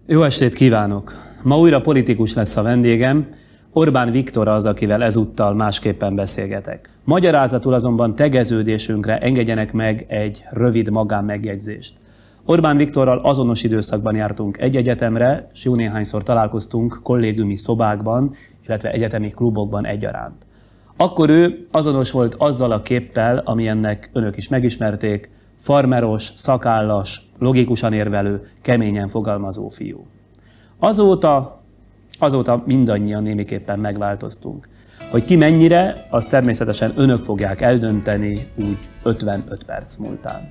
Jó estét kívánok! Ma újra politikus lesz a vendégem, Orbán Viktor az, akivel ezúttal másképpen beszélgetek. Magyarázatul azonban tegeződésünkre engedjenek meg egy rövid magánmegjegyzést. Orbán Viktorral azonos időszakban jártunk egy egyetemre, s jó néhányszor találkoztunk kollégiumi szobákban, illetve egyetemi klubokban egyaránt. Akkor ő azonos volt azzal a képpel, amilyennek önök is megismerték, farmeros, szakállas, logikusan érvelő, keményen fogalmazó fiú. Azóta mindannyian némiképpen megváltoztunk. Hogy ki mennyire, azt természetesen önök fogják eldönteni úgy 55 perc múltán.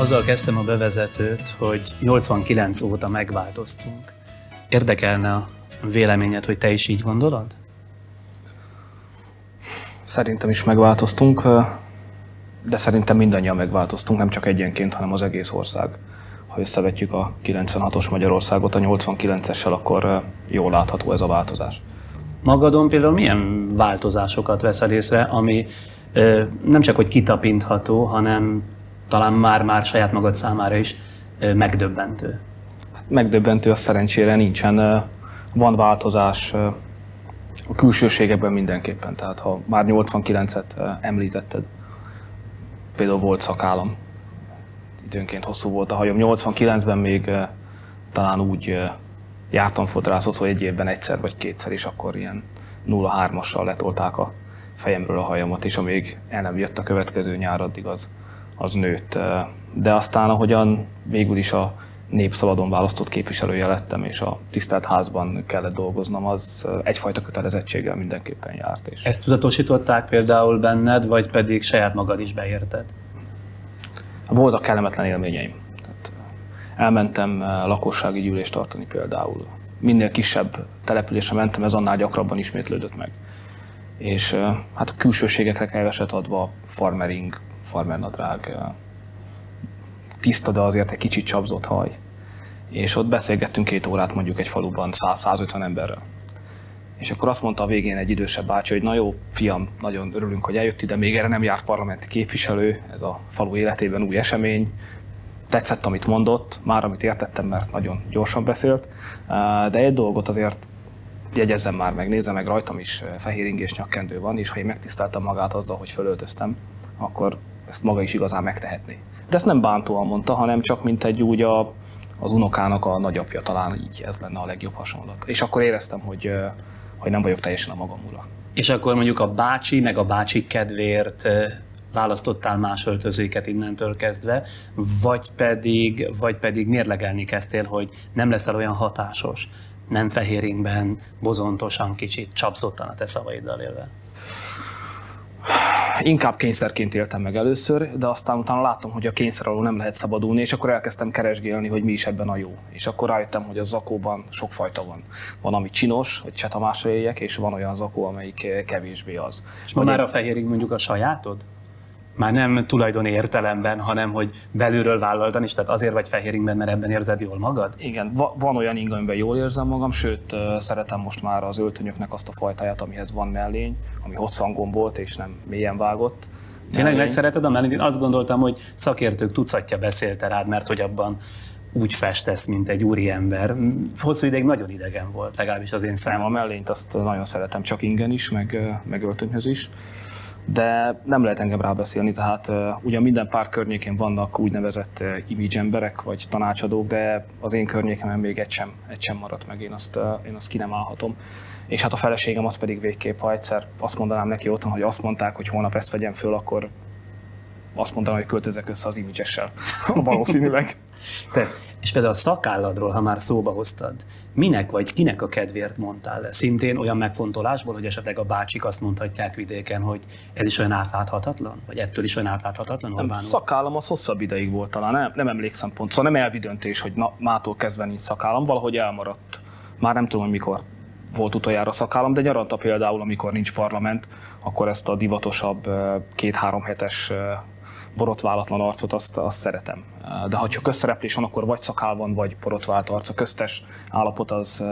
Azzal kezdtem a bevezetőt, hogy 89 óta megváltoztunk. Érdekelne a véleményed, hogy te is így gondolod? Szerintem is megváltoztunk, de szerintem mindannyian megváltoztunk, nem csak egyenként, hanem az egész ország. Ha összevetjük a 96-os Magyarországot a 89-essel, akkor jól látható ez a változás. Magadon például milyen változásokat veszel észre, ami nem csak hogy kitapintható, hanem talán már saját magad számára is megdöbbentő? Megdöbbentő, az szerencsére nincsen. Van változás a külsőségekben mindenképpen. Tehát ha már 89-et említetted, például volt szakállam, időnként hosszú volt a hajam. 89-ben még talán úgy jártam fodrászott, hogy egy évben egyszer vagy kétszer, és akkor ilyen 0,3-assal letolták a fejemről a hajamat, és amíg el nem jött a következő nyár, addig az nőtt. De aztán, ahogyan végül is a népszabadon választott képviselője lettem, és a tisztelt házban kellett dolgoznom, az egyfajta kötelezettséggel mindenképpen járt. És ezt tudatosították például benned, vagy pedig saját magad is beérted? Voltak kellemetlen élményeim. Tehát elmentem lakossági gyűlést tartani például. Minél kisebb településre mentem, ez annál gyakrabban ismétlődött meg. És hát a külsőségekre keveset adva, farmering, farmernadrág, tiszta, de azért egy kicsit csapzott haj. És ott beszélgettünk 2 órát mondjuk egy faluban 100-150 emberrel. És akkor azt mondta a végén egy idősebb bácsi, hogy na jó, fiam, nagyon örülünk, hogy eljött ide, még erre nem járt parlamenti képviselő, ez a falu életében új esemény. Tetszett, amit mondott, már amit értettem, mert nagyon gyorsan beszélt, de egy dolgot azért jegyezzem már meg, nézze meg, rajtam is fehér ingés nyakkendő van, és ha én megtiszteltem magát azzal, hogy fölöltöztem, akkor ezt maga is igazán megtehetné. De ezt nem bántóan mondta, hanem csak mint egy úgy az unokának a nagyapja, talán így ez lenne a legjobb hasonlat. És akkor éreztem, hogy nem vagyok teljesen a magam ura. És akkor mondjuk a bácsi, meg a bácsi kedvéért választottál más öltözőket innentől kezdve, vagy pedig mérlegelni kezdtél, hogy nem leszel olyan hatásos, nem fehér ingben, bozontosan, kicsit csapzottan a te szavaiddal élve? Inkább kényszerként éltem meg először, de aztán utána láttam, hogy a kényszer alól nem lehet szabadulni, és akkor elkezdtem keresgélni, hogy mi is ebben a jó. És akkor rájöttem, hogy a zakóban sokfajta van. Van, ami csinos, hogy csetamásra éljek, és van olyan zakó, amelyik kevésbé az. És ma már a fehér ing mondjuk a sajátod? Már nem tulajdoni értelemben, hanem hogy belülről vállaltan is, tehát azért vagy fehér ingben, mert ebben érzed jól magad? Igen, van olyan ing, amiben jól érzem magam, sőt szeretem most már az öltönyöknek azt a fajtáját, amihez van mellény, ami hosszan gombolt és nem mélyen vágott. Tényleg megszereted a mellényt? Én azt gondoltam, hogy szakértők tucatja beszélte rád, mert hogy abban úgy festesz, mint egy úriember. Hosszú ideig nagyon idegen volt, legalábbis az én számom. A mellényt azt nagyon szeretem, csak ingen is, meg öltönyhöz is. de nem lehet engem rábeszélni, tehát ugyan minden párt környékén vannak úgynevezett image emberek vagy tanácsadók, de az én környékemen még egy sem maradt meg, én azt ki nem állhatom. És hát a feleségem az pedig végképp, ha egyszer azt mondanám neki otthon, hogy azt mondták, hogy holnap ezt vegyem föl, akkor azt mondanám, hogy költözek össze az image-essel. Valószínűleg. És például a szakálladról, ha már szóba hoztad, minek vagy kinek a kedvéért mondtál le? Szintén olyan megfontolásból, hogy esetleg a bácsik azt mondhatják vidéken, hogy ez is olyan átláthatatlan? Vagy ettől is olyan átláthatatlan, Orbán úr? Szakállam az hosszabb ideig volt talán, nem emlékszem pont. Szóval nem elvi döntés, hogy mától kezdve nincs szakállam, valahogy elmaradt. Már nem tudom, hogy mikor volt utoljára szakállam, de nyaranta például, amikor nincs parlament, akkor ezt a divatosabb 2-3 hetes borotválatlan arcot azt szeretem. De ha csak összereplés van, akkor vagy szakál van, vagy borotvált arc. A köztes állapot az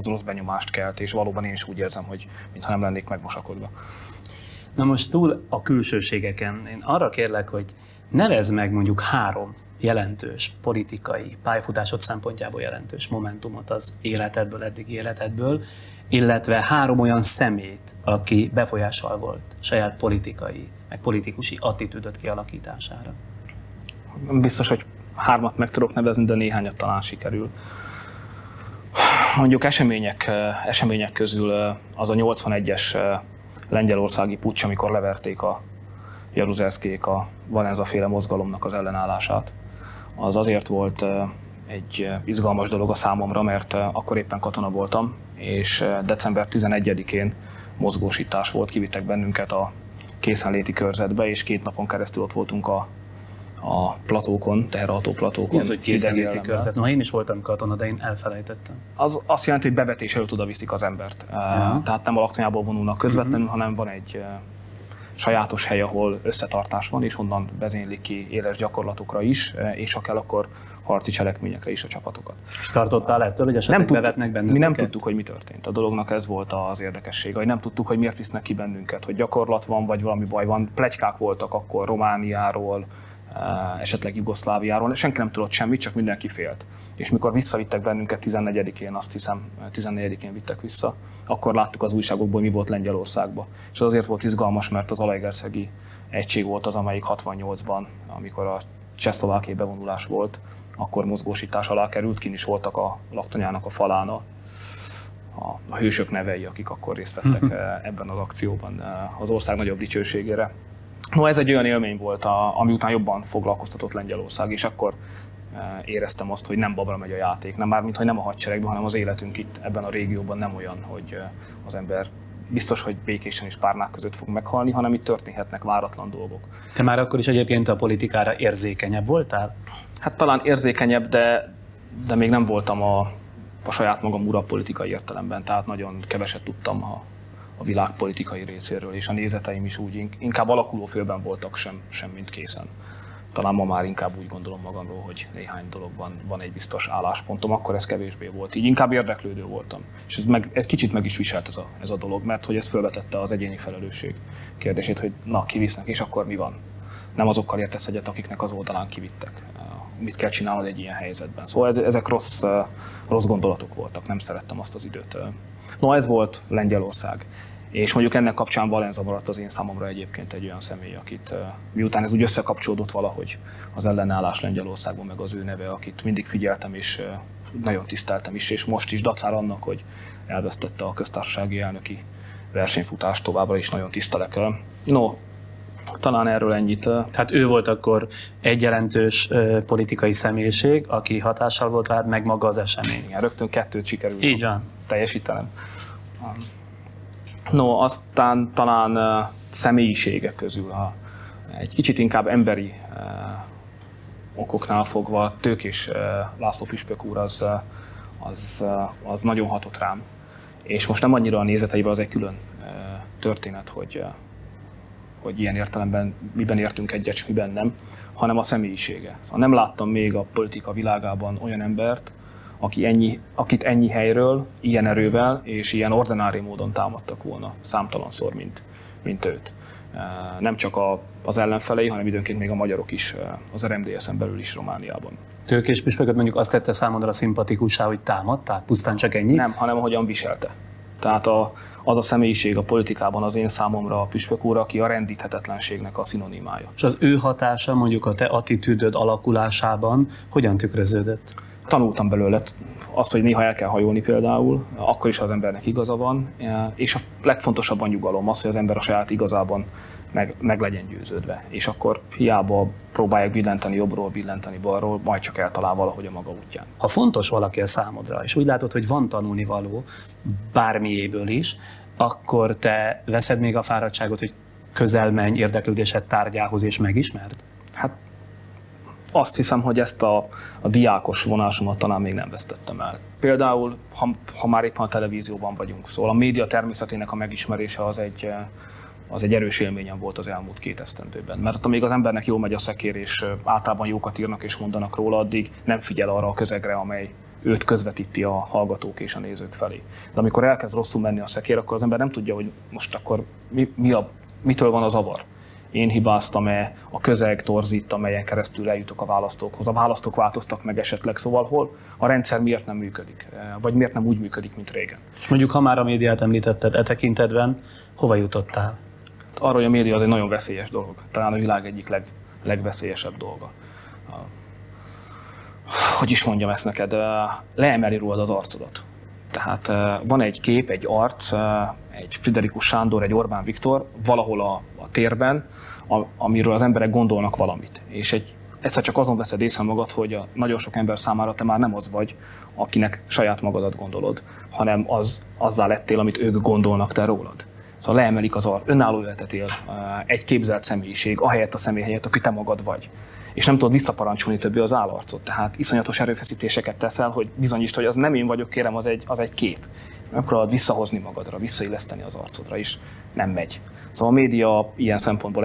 rossz benyomást kelt, és valóban én is úgy érzem, hogy mintha nem lennék megmosakodva. Na most túl a külsőségeken, én arra kérlek, hogy nevezd meg mondjuk 3 jelentős politikai, pályafutásod szempontjából jelentős momentumot az életedből, eddigi életedből, illetve 3 olyan személyt, aki befolyással volt saját politikai, meg politikusi attitűdöt kialakítására. Biztos, hogy 3 meg tudok nevezni, de néhányat talán sikerül. Mondjuk események közül az a 81-es lengyelországi puccs, amikor leverték a Jaruzelszkijék a Valenza-féle mozgalomnak az ellenállását. Az azért volt egy izgalmas dolog a számomra, mert akkor éppen katona voltam, és december 11-én mozgósítás volt, kivittek bennünket a készenléti körzetbe, és 2 napon keresztül ott voltunk a platókon, teherautó platókon. Ez, hogy készenléti körzet. No, én is voltam katona, de én elfelejtettem. Az azt jelenti, hogy bevetés előtt oda viszik az embert. Tehát nem a laktanyából vonulnak közvetlenül, hanem van egy sajátos hely, ahol összetartás van, és onnan vezénylik ki éles gyakorlatokra is, és ha kell, akkor harci cselekményekre is a csapatokat. És tartottál ettől, hogy esetleg bevetnek bennünket? Mi nem tudtuk, hogy mi történt. A dolognak ez volt az érdekessége, hogy nem tudtuk, hogy miért visznek ki bennünket, hogy gyakorlat van, vagy valami baj van. Pletykák voltak akkor Romániáról, esetleg Jugoszláviáról, senki nem tudott semmit, csak mindenki félt. És mikor visszavittek bennünket 14-én, azt hiszem 14-én vittek vissza, akkor láttuk az újságokból, mi volt Lengyelországban. És az azért volt izgalmas, mert az Zalaegerszegi egység volt az, amelyik 68-ban, amikor a csehszlovákiai bevonulás volt, akkor mozgósítás alá került, kin is voltak a laktanyának a falán a hősök nevei, akik akkor részt vettek ebben az akcióban az ország nagyobb dicsőségére. No, ez egy olyan élmény volt, ami után jobban foglalkoztatott Lengyelország, és akkor éreztem azt, hogy nem babra megy a játék, nem mármint, hogy nem a hadseregben, hanem az életünk itt ebben a régióban nem olyan, hogy az ember biztos, hogy békésen is párnák között fog meghalni, hanem itt történhetnek váratlan dolgok. Te már akkor is egyébként a politikára érzékenyebb voltál? Hát talán érzékenyebb, de még nem voltam a saját magam ura politikai értelemben, tehát nagyon keveset tudtam a világ politikai részéről, és a nézeteim is úgy inkább alakuló félben voltak, sem mint készen. Talán ma már inkább úgy gondolom magamról, hogy néhány dologban van egy biztos álláspontom, akkor ez kevésbé volt. Így inkább érdeklődő voltam. És ez kicsit meg is viselt ez a dolog, mert hogy ez felvetette az egyéni felelősség kérdését, hogy na, kivisznek, és akkor mi van? Nem azokkal értesz egyet, akiknek az oldalán kivittek. Mit kell csinálnod egy ilyen helyzetben? Szóval ezek rossz gondolatok voltak, nem szerettem azt az időt. No, ez volt Lengyelország. És mondjuk ennek kapcsán Valenza maradt az én számomra egyébként egy olyan személy, akit miután ez úgy összekapcsolódott valahogy az ellenállás Lengyelországban, meg az ő neve, akit mindig figyeltem és nagyon tiszteltem is, és most is dacára annak, hogy elvesztette a köztársasági elnöki versenyfutást, továbbra is nagyon tisztelek. No, talán erről ennyit. Tehát ő volt akkor egy jelentős politikai személyiség, aki hatással volt rád, meg maga az esemény. Igen, rögtön 2 sikerült így van teljesítenem. No, aztán talán személyiségek közül, egy kicsit inkább emberi okoknál fogva, Tőkés László püspök úr az nagyon hatott rám. És most nem annyira a nézeteivel, az egy külön történet, hogy ilyen értelemben miben értünk egyet, és miben nem, hanem a személyisége. Szóval nem láttam még a politika világában olyan embert, akit ennyi helyről, ilyen erővel és ilyen ordinári módon támadtak volna számtalanszor, mint őt. Nem csak az ellenfelei, hanem időnként még a magyarok is, az RMDSZ-en belül is Romániában. Tőkés püspököt mondjuk azt tette számodra szimpatikussá, hogy támadták? Pusztán csak ennyi? Nem, hanem ahogyan viselte. Tehát az a személyiség a politikában az én számomra a Püspök úr, aki a rendíthetetlenségnek a szinonimája. És az ő hatása mondjuk a te attitűdöd alakulásában hogyan tükröződött? Tanultam belőle azt, hogy néha el kell hajolni például, akkor is az embernek igaza van, és a legfontosabb a nyugalom az, hogy az ember a saját igazában meg legyen győződve. És akkor hiába próbálják billenteni jobbról, billenteni balról, majd csak eltalál valahogy a maga útján. Ha fontos valaki a számodra, és úgy látod, hogy van tanulnivaló bármiéből is, akkor te veszed még a fáradtságot, hogy közel menj érdeklődésed tárgyához és megismerd? Hát azt hiszem, hogy ezt a diákos vonásomat talán még nem vesztettem el. Például, ha már éppen a televízióban vagyunk, szóval a média természetének a megismerése az egy erős élményem volt az elmúlt 2 esztendőben. Mert amíg az embernek jól megy a szekér, és általában jókat írnak és mondanak róla, addig nem figyel arra a közegre, amely őt közvetíti a hallgatók és a nézők felé. De amikor elkezd rosszul menni a szekér, akkor az ember nem tudja, hogy most akkor mitől van a zavar. Én hibáztam-e, a közeg torzít, amelyen keresztül eljutok a választókhoz. A választók változtak meg esetleg, szóval hol a rendszer miért nem működik, vagy miért nem úgy működik, mint régen. És mondjuk, ha már a médiát említetted, tekintetben hova jutottál? Arra, hogy a média az egy nagyon veszélyes dolog. Talán a világ egyik legveszélyesebb dolga. Hogy is mondjam ezt neked? Leemeli rólad az arcodat. Tehát van egy kép, egy arc, egy Friderikus Sándor, egy Orbán Viktor valahol a térben, amiről az emberek gondolnak valamit. És egyszer csak azon veszed észre magad, hogy nagyon sok ember számára te már nem az vagy, akinek saját magadat gondolod, hanem azzá lettél, amit ők gondolnak te rólad. Szóval leemelik az önálló életet él, egy képzelt személyiség, ahelyett a személy helyett, aki te magad vagy. És nem tudod visszaparancsolni többé az állarcot. Tehát iszonyatos erőfeszítéseket teszel, hogy bizonyítsd, hogy az nem én vagyok, kérem, az egy kép. Megpróbálod visszahozni magadra, visszailleszteni az arcodra, és nem megy. Szóval a média ilyen szempontból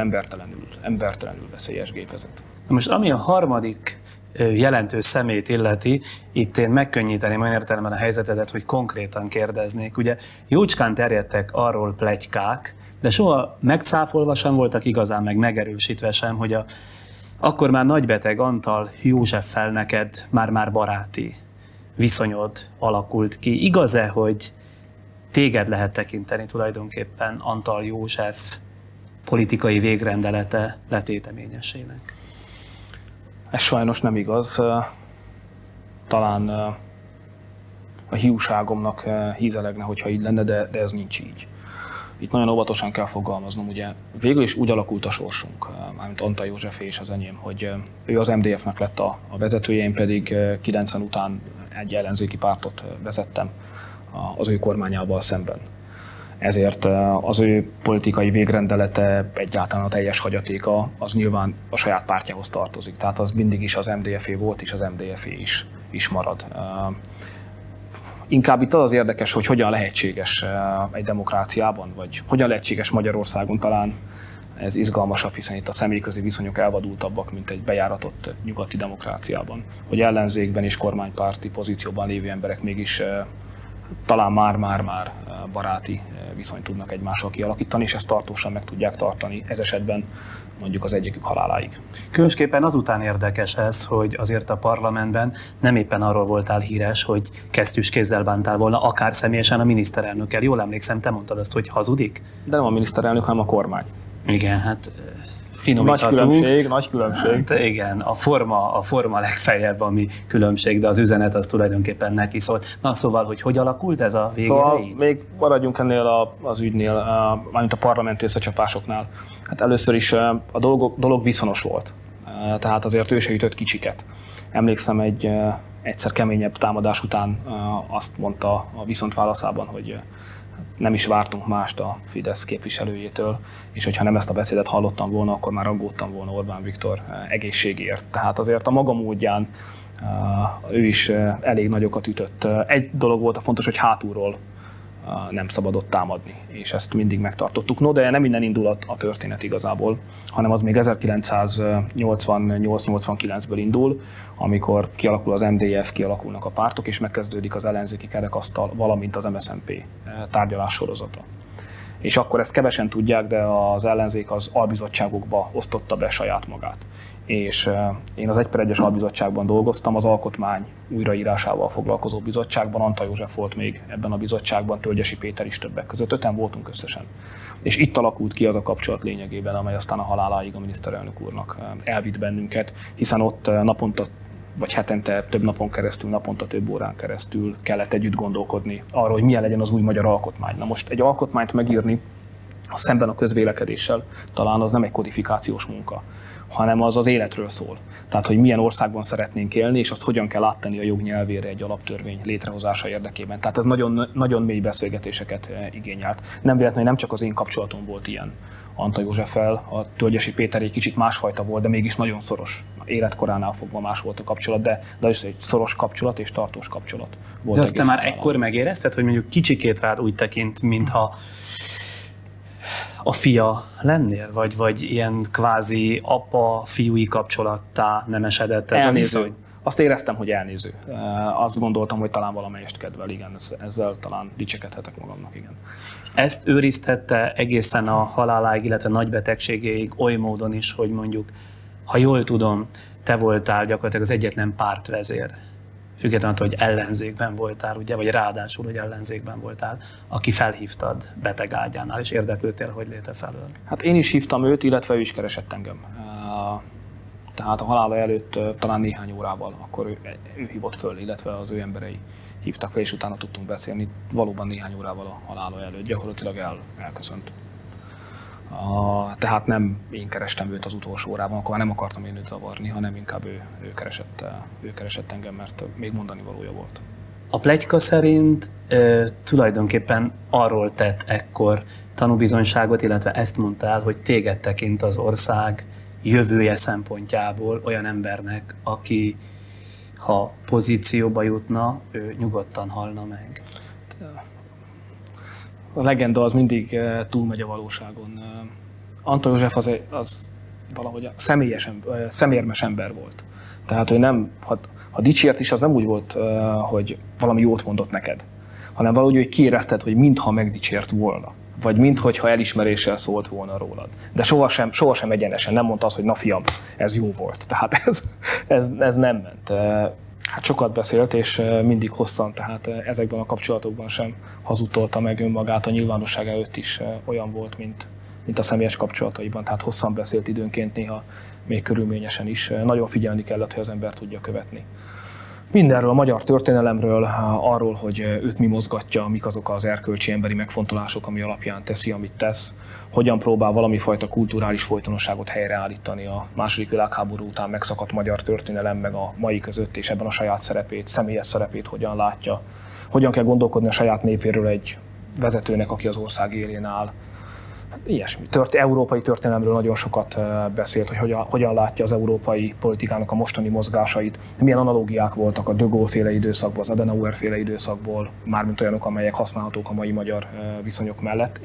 embertelenül veszélyes gépezet. Most ami a harmadik jelentős szemét illeti, itt én megkönnyíteném olyan értelemben a helyzetedet, hogy konkrétan kérdeznék. Ugye jócskán terjedtek arról pletykák, de soha megcáfolva sem voltak igazán, meg megerősítve sem, hogy akkor már nagybeteg Antal Józseffel neked már baráti viszonyod alakult ki. Igaz-e, hogy téged lehet tekinteni tulajdonképpen Antal József politikai végrendelete letéteményesének? Ez sajnos nem igaz. Talán a hiúságomnak hízelegne, hogyha így lenne, de ez nincs így. Itt nagyon óvatosan kell fogalmaznom, ugye végül is úgy alakult a sorsunk, mármint Antal Józsefé és az enyém, hogy ő az MDF-nek lett a vezetője, én pedig 90 után egy ellenzéki pártot vezettem az ő kormányával szemben. Ezért az ő politikai végrendelete, egyáltalán a teljes hagyatéka, az nyilván a saját pártjához tartozik. Tehát az mindig is az MDF-é volt, és az MDF-é is marad. Inkább itt az érdekes, hogy hogyan lehetséges egy demokráciában, vagy hogyan lehetséges Magyarországon, talán ez izgalmasabb, hiszen itt a személyközi viszonyok elvadultabbak, mint egy bejáratott nyugati demokráciában. Hogy ellenzékben és kormánypárti pozícióban lévő emberek mégis talán már baráti viszonyt tudnak egymással kialakítani, és ezt tartósan meg tudják tartani, ez esetben mondjuk az egyikük haláláig. Különösképpen azután érdekes ez, hogy azért a parlamentben nem éppen arról voltál híres, hogy kesztyűs kézzel bántál volna, akár személyesen a miniszterelnökkel. Jól emlékszem, te mondtad azt, hogy hazudik? De nem a miniszterelnök, hanem a kormány. Igen, hát finomíthatunk. Nagy különbség. Hát igen, a forma legfeljebb, ami különbség, de az üzenet az tulajdonképpen neki szólt. Na szóval, hogy alakult ez a végére? Szóval még maradjunk ennél az ügynél, mármint a parlamenti összecsapásoknál. Hát először is a dolog viszonos volt. Tehát azért ő se ütött kicsiket. Emlékszem, egyszer keményebb támadás után azt mondta a viszontválaszában, hogy nem is vártunk mást a Fidesz képviselőjétől, és hogyha nem ezt a beszédet hallottam volna, akkor már aggódtam volna Orbán Viktor egészségéért. Tehát azért a maga módján ő is elég nagyokat ütött. Egy dolog volt a fontos, hogy hátulról nem szabadott támadni, és ezt mindig megtartottuk. No, de nem innen indul a történet igazából, hanem az még 1988-89-ből indul, amikor kialakul az MDF, kialakulnak a pártok, és megkezdődik az ellenzéki kerekasztal, valamint az MSZNP tárgyalás sorozata. És akkor ezt kevesen tudják, de az ellenzék az albizottságokba osztotta be saját magát. és én az 1/1-es albizottságban dolgoztam, az alkotmány újraírásával foglalkozó bizottságban, Antal József volt még ebben a bizottságban, Tölgyesi Péter is többek között, 5-en voltunk összesen. És itt alakult ki az a kapcsolat lényegében, amely aztán a haláláig a miniszterelnök úrnak elvitt bennünket, hiszen ott naponta vagy hetente több napon keresztül, naponta több órán keresztül kellett együtt gondolkodni arról, hogy milyen legyen az új magyar alkotmány. Na most egy alkotmányt megírni, szemben a közvélekedéssel, talán az nem egy kodifikációs munka, hanem az az életről szól. Tehát, hogy milyen országban szeretnénk élni, és azt hogyan kell áttenni a jog nyelvére egy alaptörvény létrehozása érdekében. Tehát ez nagyon, nagyon mély beszélgetéseket igényelt. Nem véletlenül nem csak az én kapcsolatom volt ilyen Antal Józseffel, a Tölgyesi Péter egy kicsit másfajta volt, de mégis nagyon szoros. Életkoránál fogva más volt a kapcsolat, de az is egy szoros kapcsolat és tartós kapcsolat volt. De azt te már ekkor megérezted, hogy mondjuk kicsikét rád úgy tekint, mintha a fia lennél? Vagy ilyen kvázi apa-fiúi kapcsolattá nem esedett ez a viszony? Azt éreztem, hogy elnéző. Azt gondoltam, hogy talán valamelyest kedvel, igen, ezzel talán dicsekedhetek magamnak, igen. Ezt őriztette egészen a haláláig, illetve nagy betegségéig oly módon is, hogy mondjuk, ha jól tudom, te voltál gyakorlatilag az egyetlen pártvezér, függetlenül attól, hogy ellenzékben voltál, ugye, vagy ráadásul, hogy ellenzékben voltál, aki felhívtad beteg ágyánál, és érdeklődtél, hogy léte felől. Hát én is hívtam őt, illetve ő is keresett engem. Tehát a halála előtt talán néhány órával, akkor ő hívott föl, illetve az ő emberei hívtak fel, és utána tudtunk beszélni. Valóban néhány órával a halála előtt gyakorlatilag elköszönt. Tehát nem én kerestem őt az utolsó órában, akkor már nem akartam én őt zavarni, hanem inkább ő keresett engem, mert még mondani valója volt. A pletyka szerint tulajdonképpen arról tett ekkor tanúbizonyságot, illetve ezt mondta el, hogy téged tekint az ország jövője szempontjából olyan embernek, aki ha pozícióba jutna, ő nyugodtan halna meg. A legenda az mindig túlmegy a valóságon. Antal József az valahogy szemérmes ember volt. Tehát, hogy nem, ha dicsért is, az nem úgy volt, hogy valami jót mondott neked, hanem valahogy, hogy kiérezted, hogy mintha megdicsért volna, vagy minthogyha elismeréssel szólt volna rólad. De sohasem egyenesen, nem mondta azt, hogy na fiam, ez jó volt. Tehát ez nem ment. Hát sokat beszélt, és mindig hosszan, tehát ezekben a kapcsolatokban sem hazudtolta meg önmagát, a nyilvánosság előtt is olyan volt, mint a személyes kapcsolataiban, tehát hosszan beszélt időnként, néha még körülményesen is. Nagyon figyelni kellett, hogy az ember tudja követni. Mindenről, a magyar történelemről, arról, hogy őt mi mozgatja, mik azok az erkölcsi emberi megfontolások, ami alapján teszi, amit tesz, hogyan próbál valami fajta kulturális folytonosságot helyreállítani a II. Világháború után megszakadt magyar történelem meg a mai között, és ebben a saját szerepét, személyes szerepét hogyan látja, hogyan kell gondolkodni a saját népéről egy vezetőnek, aki az ország élén áll. Ilyesmi. Európai történelemről nagyon sokat beszélt, hogy hogyan látja az európai politikának a mostani mozgásait, milyen analógiák voltak a De Gaulle-féle időszakból, az Adenauer-féle időszakból, mármint olyanok, amelyek használhatók a mai magyar viszonyok mellett.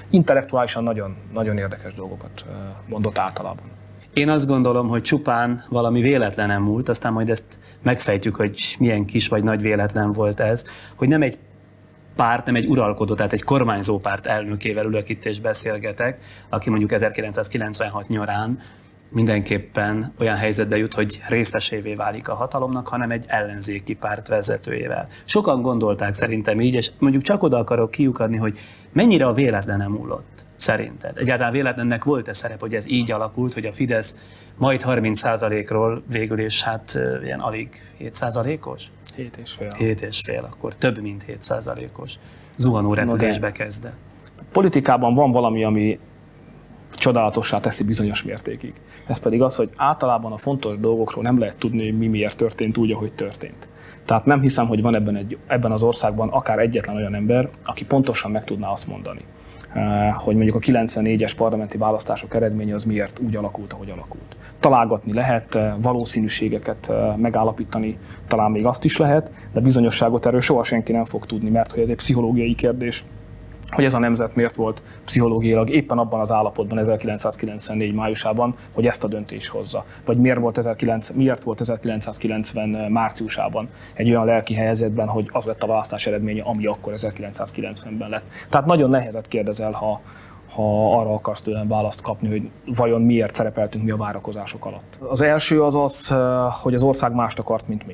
Intellektuálisan nagyon érdekes dolgokat mondott általában. Én azt gondolom, hogy csupán valami véletlenem múlt, aztán majd ezt megfejtjük, hogy milyen kis vagy nagy véletlen volt ez, hogy nem egy párt, nem egy uralkodó, tehát egy kormányzó párt elnökével ülök itt és beszélgetek, aki mondjuk 1996 nyarán mindenképpen olyan helyzetbe jut, hogy részesévé válik a hatalomnak, hanem egy ellenzéki párt vezetőjével. Sokan gondolták szerintem így, és mondjuk csak oda akarok kiukadni, hogy mennyire a véletlenem múlott szerinted. Egyáltalán véletlennek volt-e szerep, hogy ez így alakult, hogy a Fidesz majd 30%-ról végül is hát ilyen alig 7%-os? 7,5, akkor több mint 7%-os zuhanó repülésbe kezdett. Politikában van valami, ami csodálatossá teszi bizonyos mértékig. Ez pedig az, hogy általában a fontos dolgokról nem lehet tudni, hogy mi miért történt úgy, ahogy történt. Tehát nem hiszem, hogy van ebben az országban akár egyetlen olyan ember, aki pontosan meg tudná azt mondani, hogy mondjuk a 94-es parlamenti választások eredménye az miért úgy alakult, ahogy alakult. Találgatni lehet, valószínűségeket megállapítani, talán még azt is lehet, de bizonyosságot erről soha senki nem fog tudni, mert hogy ez egy pszichológiai kérdés, hogy ez a nemzet miért volt pszichológiailag éppen abban az állapotban 1994 májusában, hogy ezt a döntést hozza. Vagy miért volt 1990 márciusában egy olyan lelki helyzetben, hogy az lett a választás eredménye, ami akkor 1990-ben lett. Tehát nagyon nehezet kérdezel, ha arra akarsz tőlem választ kapni, hogy vajon miért szerepeltünk mi a várakozások alatt. Az első az, hogy az ország mást akart, mint mi.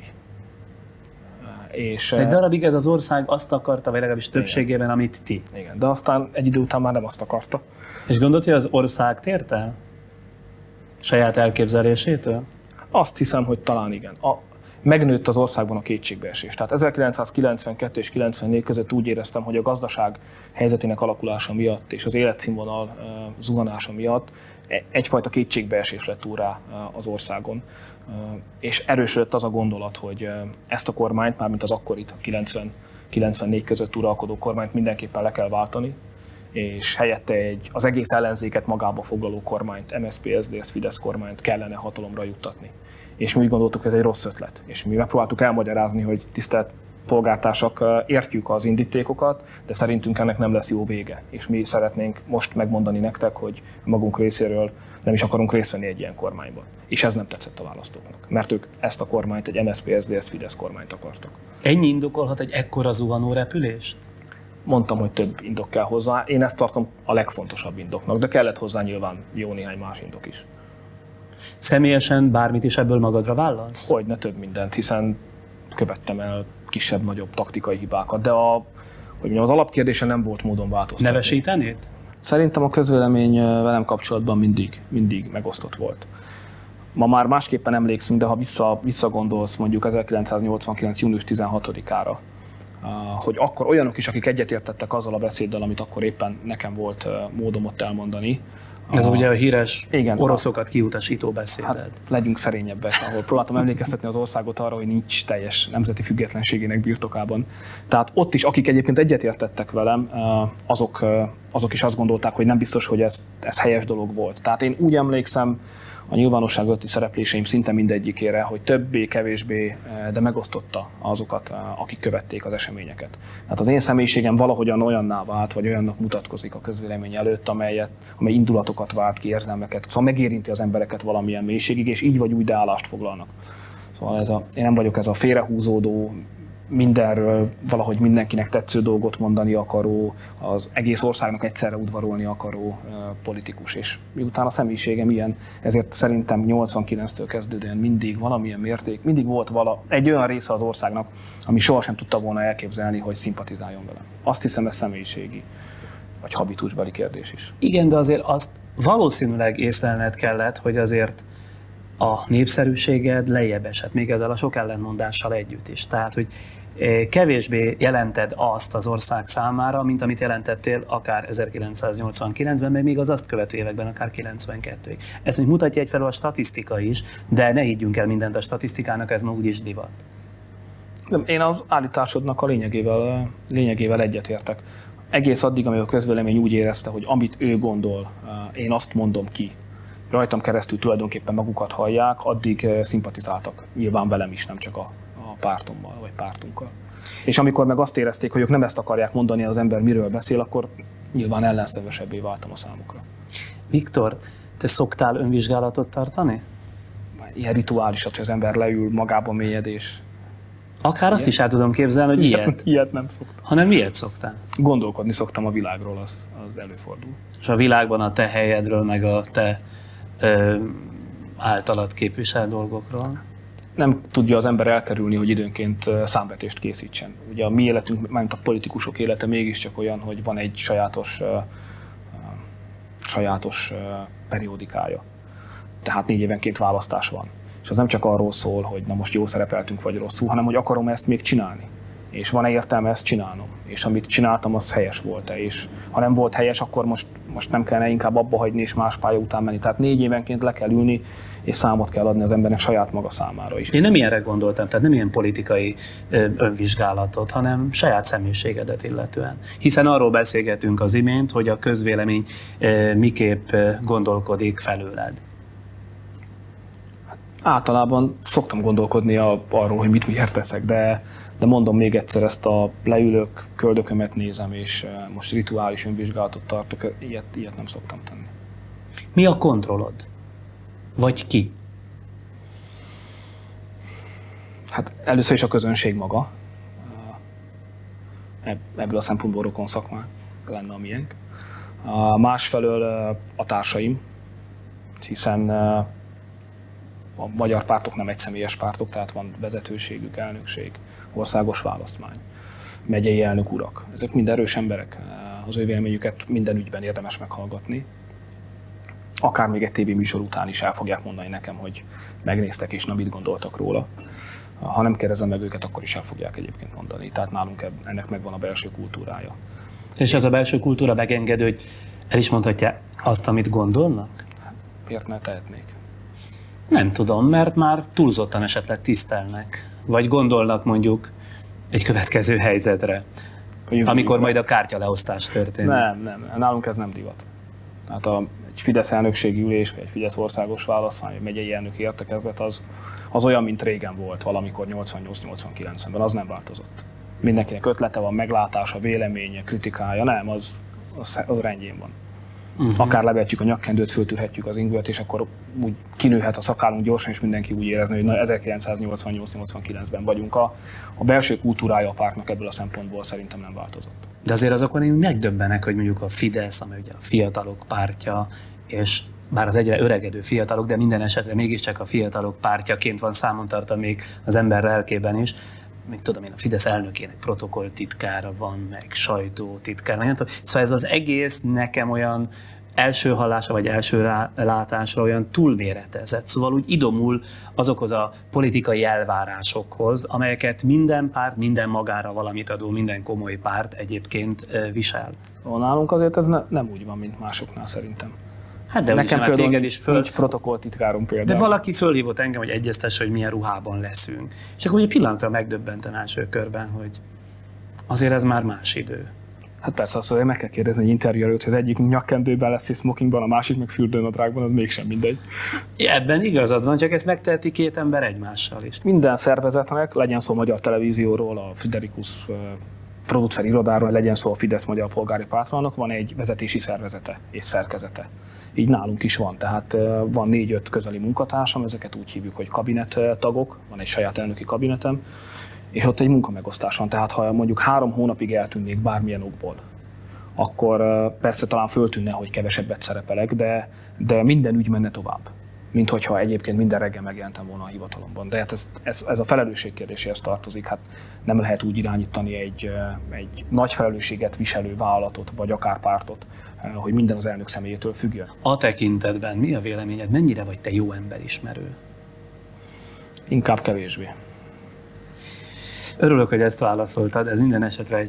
És egy darabig ez az ország azt akarta, vagy legalábbis többségében, igen, amit ti. Igen, de aztán egy idő után már nem azt akarta. És gondolod, hogy az ország tért el? Saját elképzelésétől? Azt hiszem, hogy talán igen. Megnőtt az országban a kétségbeesés. Tehát 1992 és 94 között úgy éreztem, hogy a gazdaság helyzetének alakulása miatt és az életszínvonal zuhanása miatt egyfajta kétségbeesés lett úrrá az országon. És erősödött az a gondolat, hogy ezt a kormányt, mármint az akkorit, 94 között uralkodó kormányt mindenképpen le kell váltani, és helyette az egész ellenzéket magába foglaló kormányt, MSZP, SZDSZ, Fidesz kormányt kellene hatalomra juttatni. És mi úgy gondoltuk, hogy ez egy rossz ötlet. És mi megpróbáltuk elmagyarázni, hogy tisztelt polgártársak, értjük az indítékokat, de szerintünk ennek nem lesz jó vége. És mi szeretnénk most megmondani nektek, hogy magunk részéről nem is akarunk részt venni egy ilyen kormányban. És ez nem tetszett a választóknak, mert ők ezt a kormányt, egy MSZP, SZDSZ, Fidesz kormányt akartak. Ennyi indokolhat egy ekkora zuhanó repülést? Mondtam, hogy több indok kell hozzá. Én ezt tartom a legfontosabb indoknak, de kellett hozzá nyilván jó néhány más indok is. Személyesen bármit is ebből magadra vállalsz? Hogyne, több mindent, hiszen követtem el kisebb-nagyobb taktikai hibákat, de az alapkérdése nem volt módon változtatni. Nevesítenéd? Szerintem a közvélemény velem kapcsolatban mindig megosztott volt. Ma már másképpen emlékszünk, de ha visszagondolsz mondjuk 1989. június 16-ára, hogy akkor olyanok is, akik egyetértettek azzal a beszéddel, amit akkor éppen nekem volt módom ott elmondani. Ez ugye a híres oroszokat kiutasító beszéded. Hát, legyünk szerényebbek, ahol próbáltam emlékeztetni az országot arra, hogy nincs teljes nemzeti függetlenségének birtokában. Tehát ott is, akik egyébként egyetértettek velem, azok is azt gondolták, hogy nem biztos, hogy ez helyes dolog volt. Tehát én úgy emlékszem a nyilvánosság előtti szerepléseim szinte mindegyikére, hogy többé-kevésbé, de megosztotta azokat, akik követték az eseményeket. Tehát az én személyiségem valahogyan olyanná vált, vagy olyannak mutatkozik a közvélemény előtt, amely indulatokat vált ki, érzelmeket, szóval megérinti az embereket valamilyen mélységig, és így vagy úgy, de állást foglalnak. Szóval én nem vagyok ez a félrehúzódó, mindenről valahogy mindenkinek tetsző dolgot mondani akaró, az egész országnak egyszerre udvarolni akaró politikus. És miután a személyiségem ilyen, ezért szerintem 89-től kezdődően mindig valamilyen mérték, mindig volt egy olyan része az országnak, ami sohasem tudta volna elképzelni, hogy szimpatizáljon velem. Azt hiszem, ez személyiségi, vagy habitusbeli kérdés is. Igen, de azért azt valószínűleg észlelned kellett, hogy azért a népszerűséged lejjebb esett, még ezzel a sok ellentmondással együtt is. Tehát, hogy kevésbé jelented azt az ország számára, mint amit jelentettél akár 1989-ben, meg még az azt követő években, akár 92-ig. Ez úgy mutatja egyfelől a statisztika is, de ne higgyünk el mindent a statisztikának, ez ma úgyis divat. Én az állításodnak a lényegével egyetértek. Egész addig, amíg a közvélemény úgy érezte, hogy amit ő gondol, én azt mondom ki, rajtam keresztül tulajdonképpen magukat hallják, addig szimpatizáltak. Nyilván velem is, nem csak a pártommal, vagy pártunkkal. És amikor meg azt érezték, hogy ők nem ezt akarják mondani, az ember miről beszél, akkor nyilván ellenszenvesebbé váltam a számukra. Viktor, te szoktál önvizsgálatot tartani? Ilyen rituálisat, hogy az ember leül, magába mélyed, és... Akár azt is el tudom képzelni, hogy ilyet. Ilyet nem szoktam. Hanem miért szoktál? Gondolkodni szoktam a világról, az előfordul. És a világban a te helyedről, meg a te általad képvisel dolgokról? Nem tudja az ember elkerülni, hogy időnként számvetést készítsen. Ugye a mi életünk, mármint a politikusok élete mégiscsak olyan, hogy van egy sajátos periódikája. Tehát 4 évenként választás van. És az nem csak arról szól, hogy na most jó szerepeltünk vagy rosszul, hanem hogy akarom ezt még csinálni. És van-e értelme ezt csinálnom? És amit csináltam, az helyes volt-e? És ha nem volt helyes, akkor most nem kellene inkább abba hagyni és más pálya után menni. Tehát 4 évenként le kell ülni, és számot kell adni az embernek saját maga számára is. Én nem ilyenre gondoltam, tehát nem ilyen politikai önvizsgálatot, hanem saját személyiségedet illetően. Hiszen arról beszélgetünk az imént, hogy a közvélemény miképp gondolkodik felőled. Általában szoktam gondolkodni arról, hogy miért teszek, de mondom még egyszer, ezt a leülök, köldökömet nézem, és most rituális önvizsgálatot tartok, ilyet nem szoktam tenni. Mi a kontrollod? Vagy ki? Hát először is a közönség maga. Ebből a szempontból rokon szakmá lenne a miénk. Másfelől a társaim, hiszen a magyar pártok nem egyszemélyes pártok, tehát van vezetőségük, elnökség, országos választmány, megyei elnök urak. Ezek mind erős emberek, az ő véleményüket minden ügyben érdemes meghallgatni. Akár még egy tévéműsor után is el fogják mondani nekem, hogy megnéztek és na mit gondoltak róla. Ha nem kérdezem meg őket, akkor is el fogják egyébként mondani. Tehát nálunk ennek megvan a belső kultúrája. És ez a belső kultúra megengedő, hogy el is mondhatja azt, amit gondolnak? Miért ne tehetnék? Nem tudom, mert már túlzottan esetleg tisztelnek. Vagy gondolnak mondjuk egy következő helyzetre, amikor majd a kártyaleosztás történik. Nem. Nálunk ez nem divat. Hát egy Fidesz elnökségi ülés, vagy egy Fidesz országos választmány, vagy megyei elnöki értekezlet az olyan, mint régen volt valamikor 88-89-ben, az nem változott. Mindenkinek ötlete van, meglátása, véleménye, kritikája, nem, az rendjén van. Akár levetjük a nyakkendőt, föltűrhetjük az ingőt, és akkor úgy kinőhet a szakállunk gyorsan, és mindenki úgy érezni, hogy 1988-89-ben vagyunk. A belső kultúrája a pártnak ebből a szempontból szerintem nem változott. De azért azokon én megdöbbenek, hogy mondjuk a Fidesz, ami ugye a fiatalok pártja, és bár az egyre öregedő fiatalok, de minden esetre mégiscsak a fiatalok pártjaként van számon tartva még az ember lelkében is. Még tudom én, a Fidesz elnökének protokolltitkára van, meg sajtótitkára. Szóval ez az egész nekem olyan első hallásra vagy első látásra olyan túlméretezett. Szóval úgy idomul azokhoz a politikai elvárásokhoz, amelyeket minden párt, minden magára valamit adó, minden komoly párt egyébként visel. Nálunk azért ez nem úgy van, mint másoknál szerintem. Hát de nekem például téged is nincs protokolltitkárom például. De valaki fölhívott engem, hogy egyeztesse, hogy milyen ruhában leszünk. És akkor egy pillanatra megdöbbentem első körben, hogy azért ez már más idő. Hát persze, azt azért meg kell kérdezni egy interjú előtt, hogy az egyik nyakkendőben lesz és smokingban, a másik meg fürdőnadrágban, az mégsem mindegy. Ebben igazad van, csak ezt megteheti két ember egymással is. Minden szervezetnek, legyen szó Magyar Televízióról, a Friderikus producer irodáról, legyen szó a Fidesz Magyar Polgári Pártnak, van egy vezetési szervezete és szerkezete. Így nálunk is van, tehát van 4-5 közeli munkatársam, ezeket úgy hívjuk, hogy kabinettagok, van egy saját elnöki kabinetem, és ott egy munkamegosztás van, tehát ha mondjuk 3 hónapig eltűnnék bármilyen okból, akkor persze talán föltűnne, hogy kevesebbet szerepelek, de minden ügy menne tovább, mint hogyha egyébként minden reggel megjelentem volna a hivatalomban. De hát ez a felelősség kérdéséhez tartozik, hát nem lehet úgy irányítani egy nagy felelősséget viselő vállalatot, vagy akár pártot, hogy minden az elnök személyétől függjön. A tekintetben mi a véleményed? Mennyire vagy te jó emberismerő? Inkább kevésbé. Örülök, hogy ezt válaszoltad, ez minden esetre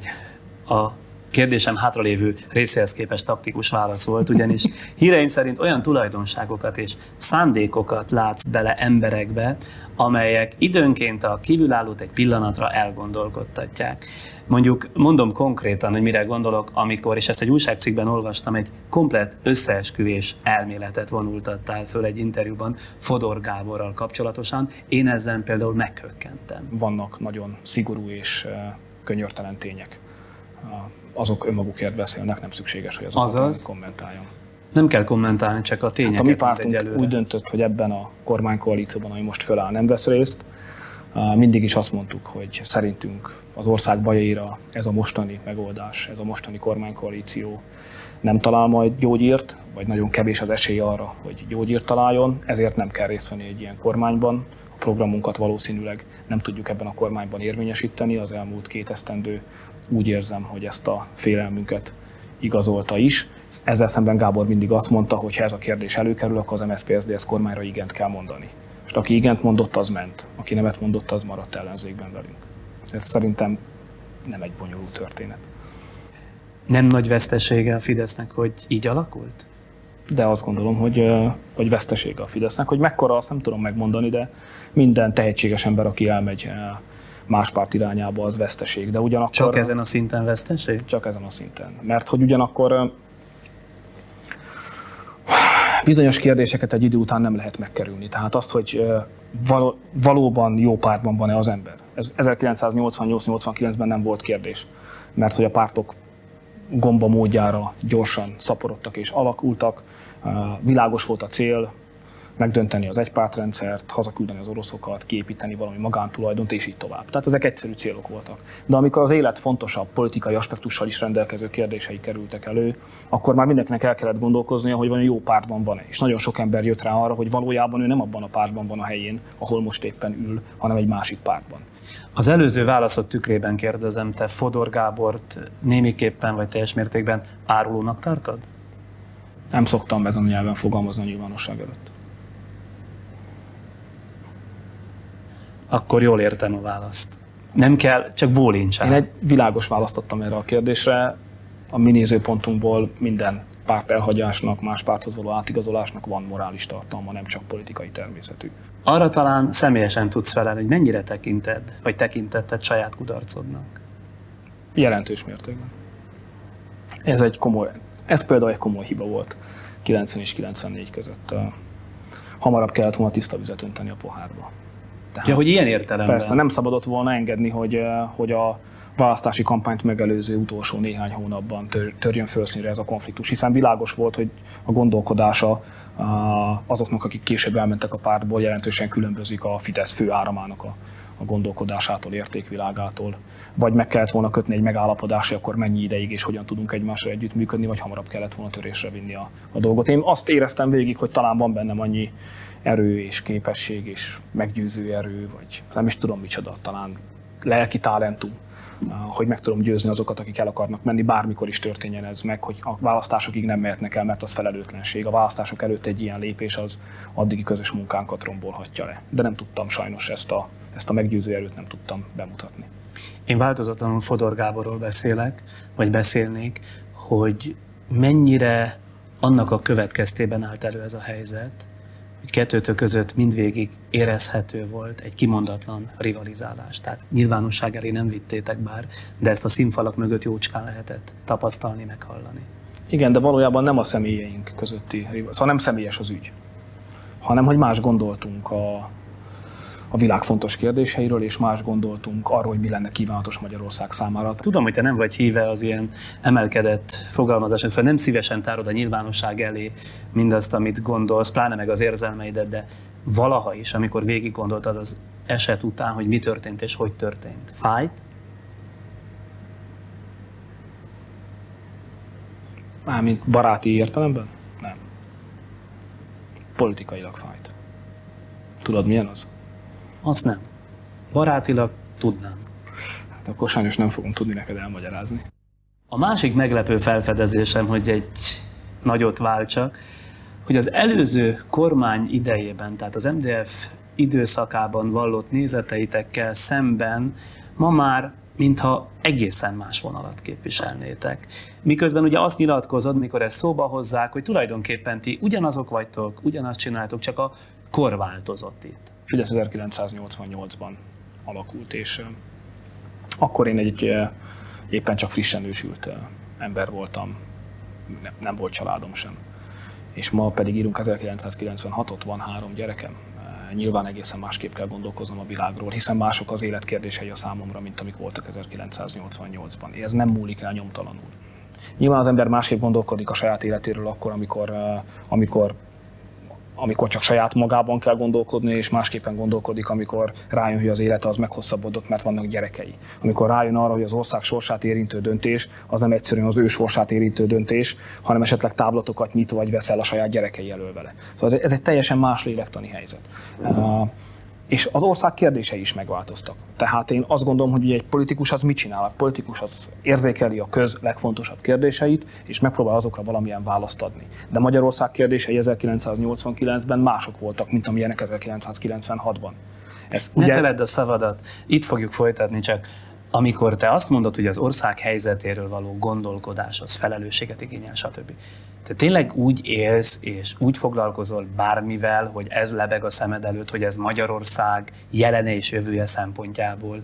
a kérdésem hátralévő részéhez képest taktikus válasz volt, ugyanis híreim szerint olyan tulajdonságokat és szándékokat látsz bele emberekbe, amelyek időnként a kívülállót egy pillanatra elgondolkodtatják. Mondjuk mondom konkrétan, hogy mire gondolok, amikor, és ezt egy újságcikkben olvastam, egy komplett összeesküvés elméletet vonultattál föl egy interjúban Fodor Gáborral kapcsolatosan. Én ezzel például meghökkentem. Vannak nagyon szigorú és könyörtelen tények. Azok önmagukért beszélnek, nem szükséges, hogy azokat kommentáljam. Nem kell kommentálni, csak a tényeket. Hát a mi pártunk úgy döntött, hogy ebben a kormánykoalícióban, ami most föláll, nem vesz részt. Mindig is azt mondtuk, hogy szerintünk az ország bajaira ez a mostani megoldás, ez a mostani kormánykoalíció nem talál majd gyógyírt, vagy nagyon kevés az esély arra, hogy gyógyírt találjon, ezért nem kell részt venni egy ilyen kormányban. A programunkat valószínűleg nem tudjuk ebben a kormányban érvényesíteni, az elmúlt 2 esztendő úgy érzem, hogy ezt a félelmünket igazolta is. Ezzel szemben Gábor mindig azt mondta, hogy ha ez a kérdés előkerül, akkor az MSZP-SZDSZ kormányra igent kell mondani. És aki igent mondott, az ment. Aki nemet mondott, az maradt ellenzékben velünk. Ez szerintem nem egy bonyolult történet. Nem nagy vesztesége a Fidesznek, hogy így alakult? De azt gondolom, hogy vesztesége a Fidesznek. Hogy mekkora, azt nem tudom megmondani, de minden tehetséges ember, aki elmegy más párt irányába, az veszteség. De ugyanakkor... Csak ezen a szinten veszteség? Csak ezen a szinten. Mert hogy ugyanakkor bizonyos kérdéseket egy idő után nem lehet megkerülni. Tehát azt, hogy valóban jó pártban van-e az ember. Ez 1988-89-ben nem volt kérdés. Mert hogy a pártok gomba módjára gyorsan szaporodtak és alakultak, világos volt a cél, megdönteni az egypártrendszert, hazaküldeni az oroszokat, kiépíteni valami magántulajdont, és így tovább. Tehát ezek egyszerű célok voltak. De amikor az élet fontosabb politikai aspektussal is rendelkező kérdései kerültek elő, akkor már mindenkinek el kellett gondolkoznia, hogy vajon jó pártban van-e. És nagyon sok ember jött rá arra, hogy valójában ő nem abban a pártban van a helyén, ahol most éppen ül, hanem egy másik pártban. Az előző válaszod tükrében kérdezem, te Fodor Gábort némiképpen vagy teljes mértékben árulónak tartod? Nem szoktam ezen a nyelven fogalmazni a nyilvánosság előtt. Akkor jól értem a választ. Nem kell, csak bólincsál. Én egy világos választ adtam erre a kérdésre. A mi nézőpontunkból minden párt elhagyásnak, más párthoz való átigazolásnak van morális tartalma, nem csak politikai természetű. Arra talán személyesen tudsz felelni, hogy mennyire tekinted, vagy tekintetted saját kudarcodnak? Jelentős mértékben. Ez például egy komoly hiba volt 90 és 94 között. Hamarabb kellett volna tiszta vizet önteni a pohárba. Tehát, ja, hogy ilyen értelemben. Persze, nem szabadott volna engedni, hogy a választási kampányt megelőző utolsó néhány hónapban törjön felszínre ez a konfliktus, hiszen világos volt, hogy a gondolkodása azoknak, akik később elmentek a pártból, jelentősen különbözik a Fidesz fő áramának a gondolkodásától, értékvilágától. Vagy meg kellett volna kötni egy megállapodást, hogy akkor mennyi ideig és hogyan tudunk egymással együttműködni, vagy hamarabb kellett volna törésre vinni a dolgot. Én azt éreztem végig, hogy talán van bennem annyi erő és képesség és meggyőző erő, vagy nem is tudom micsoda, talán lelki talentum, hogy meg tudom győzni azokat, akik el akarnak menni, bármikor is történjen ez meg, hogy a választásokig nem mehetnek el, mert az felelőtlenség. A választások előtt egy ilyen lépés az addigi közös munkánkat rombolhatja le. De nem tudtam sajnos ezt a meggyőző erőt nem tudtam bemutatni. Én változatlanul Fodor Gáborról beszélek, vagy beszélnék, hogy mennyire annak a következtében állt elő ez a helyzet, hogy kettőtök között mindvégig érezhető volt egy kimondatlan rivalizálás. Tehát nyilvánosság elé nem vittétek bár, de ezt a színfalak mögött jócskán lehetett tapasztalni, meghallani. Igen, de valójában nem a személyeink közötti, szóval nem személyes az ügy, hanem hogy más gondoltunk a világ fontos kérdéseiről, és más gondoltunk arról, hogy mi lenne kívánatos Magyarország számára. Tudom, hogy te nem vagy híve az ilyen emelkedett fogalmazásnak, szóval nem szívesen tárod a nyilvánosság elé mindazt, amit gondolsz, pláne meg az érzelmeidet, de valaha is, amikor végig gondoltad az eset után, hogy mi történt és hogy történt, fájt? Mármint baráti értelemben? Nem. Politikailag fájt. Tudod, milyen az? Azt nem. Barátilag tudnám. Hát akkor sajnos nem fogom tudni neked elmagyarázni. A másik meglepő felfedezésem, hogy egy nagyot váltsak, hogy az előző kormány idejében, tehát az MDF időszakában vallott nézeteitekkel szemben ma már mintha egészen más vonalat képviselnétek. Miközben ugye azt nyilatkozod, mikor ezt szóba hozzák, hogy tulajdonképpen ti ugyanazok vagytok, ugyanazt csináltok, csak a kor változott itt. Fidesz 1988-ban alakult, és akkor én egy éppen csak frissen ősült ember voltam, nem volt családom sem. És ma pedig írunk 1996-ot, van 3 gyerekem. Nyilván egészen másképp kell gondolkoznom a világról, hiszen mások az életkérdései a számomra, mint amik voltak 1988-ban. Ez nem múlik el nyomtalanul. Nyilván az ember másképp gondolkodik a saját életéről akkor, amikor csak saját magában kell gondolkodni, és másképpen gondolkodik, amikor rájön, hogy az élete az meghosszabbodott, mert vannak gyerekei. Amikor rájön arra, hogy az ország sorsát érintő döntés, az nem egyszerűen az ő sorsát érintő döntés, hanem esetleg táblatokat nyit, vagy veszel a saját gyerekei elől vele. Szóval ez egy teljesen más lélektani helyzet. És az ország kérdései is megváltoztak. Tehát én azt gondolom, hogy egy politikus az mit csinál? A politikus az érzékeli a köz legfontosabb kérdéseit, és megpróbál azokra valamilyen választ adni. De Magyarország kérdései 1989-ben mások voltak, mint amilyenek 1996-ban. Ne feledd a szavadat, itt fogjuk folytatni, csak amikor te azt mondod, hogy az ország helyzetéről való gondolkodás az felelősséget igényel, stb. Te tényleg úgy élsz és úgy foglalkozol bármivel, hogy ez lebeg a szemed előtt, hogy ez Magyarország jelene és jövője szempontjából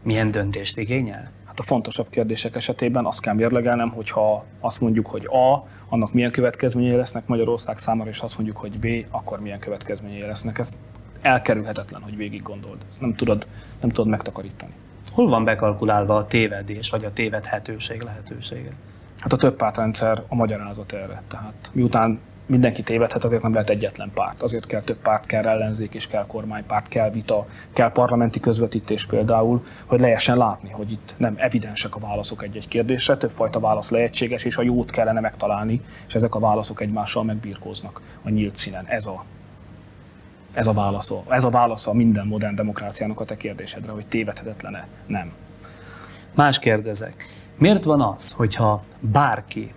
milyen döntést igényel? Hát a fontosabb kérdések esetében azt kell mérlegelnem, hogyha azt mondjuk, hogy A, annak milyen következményei lesznek Magyarország számára, és azt mondjuk, hogy B, akkor milyen következményei lesznek. Ez elkerülhetetlen, hogy végig gondold. Ezt nem tudod megtakarítani. Hol van bekalkulálva a tévedés, vagy a tévedhetőség lehetősége? Hát a többpártrendszer a magyarázat erre. Tehát miután mindenki tévedhet, azért nem lehet egyetlen párt. Azért kell több párt, kell ellenzék és kell kormánypárt, kell vita, kell parlamenti közvetítés például, hogy lehessen látni, hogy itt nem evidensek a válaszok egy-egy kérdésre, többfajta válasz lehetséges, és a jót kellene megtalálni, és ezek a válaszok egymással megbirkóznak a nyílt színen. Ez a válasza minden modern demokráciának a te kérdésedre, hogy tévedhetetlen-e? Nem. Más kérdezek. Miért van az, hogyha bárki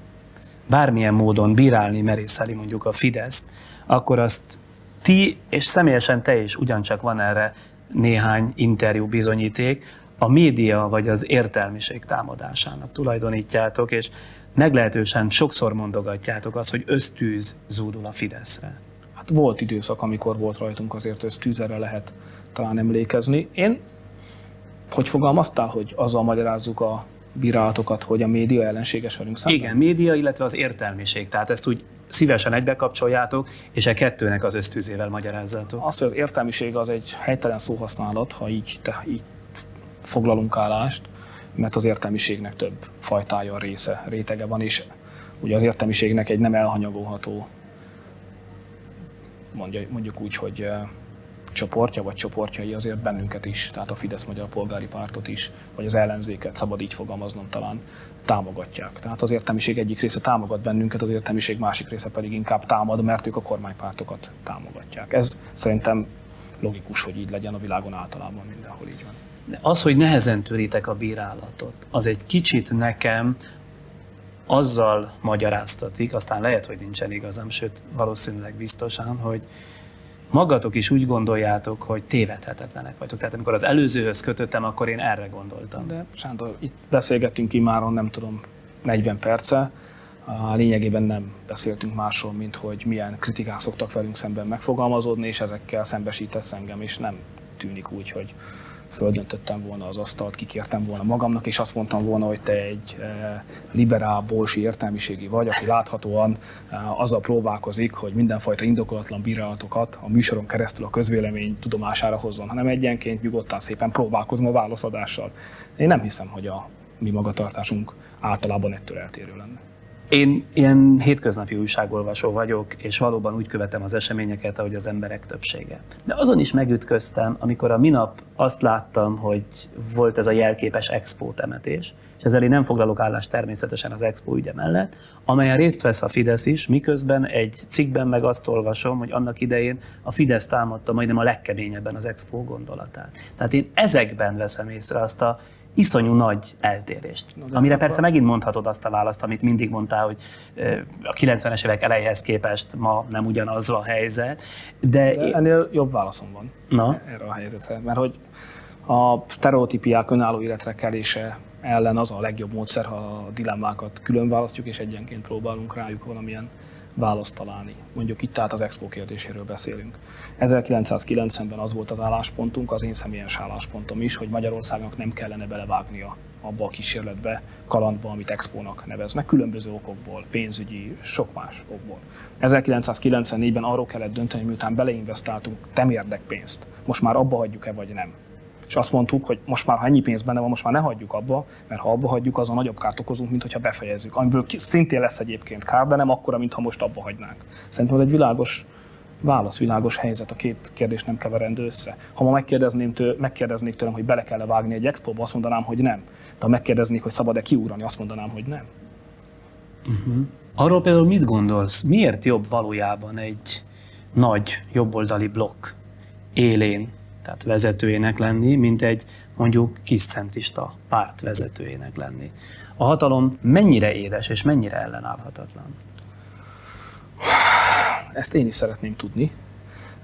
bármilyen módon bírálni merészeli mondjuk a Fideszt, akkor azt ti, és személyesen te is ugyancsak van erre néhány interjú bizonyíték, a média vagy az értelmiség támadásának tulajdonítjátok, és meglehetősen sokszor mondogatjátok azt, hogy ösztűz zúdul a Fideszre. Hát volt időszak, amikor volt rajtunk azért ösztűz, erre lehet talán emlékezni. Én, hogy fogalmaztál, hogy azzal magyarázzuk a bírálatokat, hogy a média ellenséges velünk szemben? Igen, média, illetve az értelmiség. Tehát ezt úgy szívesen egybekapcsoljátok, és a kettőnek az ösztűzével magyarázzátok. Az, hogy az értelmiség az egy helytelen szóhasználat, ha így foglalunk állást, mert az értelmiségnek több fajtája, része, rétege van, és ugye az értelmiségnek egy nem elhanyagolható, mondjuk úgy, hogy csoportja vagy csoportjai azért bennünket is, tehát a Fidesz Magyar Polgári Pártot is, vagy az ellenzéket, szabad így fogalmaznom talán, támogatják. Tehát az értelmiség egyik része támogat bennünket, az értelmiség másik része pedig inkább támad, mert ők a kormánypártokat támogatják. Ez szerintem logikus, hogy így legyen a világon általában, mindenhol így van. De az, hogy nehezen töritek a bírálatot, az egy kicsit nekem azzal magyaráztatik, aztán lehet, hogy nincsen igazam, sőt valószínűleg biztosan, hogy magatok is úgy gondoljátok, hogy tévedhetetlenek vagytok. Tehát amikor az előzőhöz kötöttem, akkor én erre gondoltam. De Sándor, itt beszélgettünk immáron, nem tudom, 40 perce. Lényegében nem beszéltünk másról, mint hogy milyen kritikák szoktak velünk szemben megfogalmazódni, és ezekkel szembesítesz engem, és nem tűnik úgy, hogy földöntöttem volna az asztalt, kikértem volna magamnak, és azt mondtam volna, hogy te egy liberál, bolsi értelmiségi vagy, aki láthatóan azzal próbálkozik, hogy mindenfajta indokolatlan bírálatokat a műsoron keresztül a közvélemény tudomására hozzon, hanem egyenként nyugodtan szépen próbálkozom a válaszadással. Én nem hiszem, hogy a mi magatartásunk általában ettől eltérő lenne. Én ilyen hétköznapi újságolvasó vagyok, és valóban úgy követem az eseményeket, ahogy az emberek többsége. De azon is megütköztem, amikor a minap azt láttam, hogy volt ez a jelképes Expo temetés, és ezzel én nem foglalok állást természetesen az Expo ügye mellett, amelyen részt vesz a Fidesz is, miközben egy cikkben meg azt olvasom, hogy annak idején a Fidesz támadta majdnem a legkeményebben az Expo gondolatát. Tehát én ezekben veszem észre azt a iszonyú nagy eltérést. Amire persze megint mondhatod azt a választ, amit mindig mondtál, hogy a 90-es évek elejéhez képest ma nem ugyanaz a helyzet. De ennél jobb válaszom van erre a helyzetre, mert hogy a sztereotípiák önálló életre kelése ellen az a legjobb módszer, ha a dilemmákat külön választjuk, és egyenként próbálunk rájuk valamilyen választ találni. Mondjuk itt tehát az Expo kérdéséről beszélünk. 1990-ben az volt az álláspontunk, az én személyes álláspontom is, hogy Magyarországnak nem kellene belevágnia abba a kísérletbe, kalandba, amit Expónak neveznek, különböző okokból, pénzügyi, sok más okból. 1994-ben arról kellett dönteni, hogy miután beleinvestáltunk temérdek pénzt, most már abba hagyjuk-e vagy nem. És azt mondtuk, hogy most már, ha ennyi pénz benne van, most már ne hagyjuk abba, mert ha abba hagyjuk, azon nagyobb kárt okozunk, mint hogyha befejezzük. Amiből szintén lesz egyébként kár, de nem akkora, mint ha most abba hagynánk. Szerintem ez egy világos válasz, világos helyzet, a két kérdés nem keverendő össze. Ha ma megkérdeznék tőlem, hogy bele kell-e vágni egy Expóba, azt mondanám, hogy nem. De ha megkérdeznék, hogy szabad-e kiugrani, azt mondanám, hogy nem. Arról például mit gondolsz? Miért jobb valójában egy nagy jobboldali blokk élén, tehát vezetőjének lenni, mint egy mondjuk kiscentrista párt vezetőjének lenni? A hatalom mennyire édes és mennyire ellenállhatatlan? Ezt én is szeretném tudni,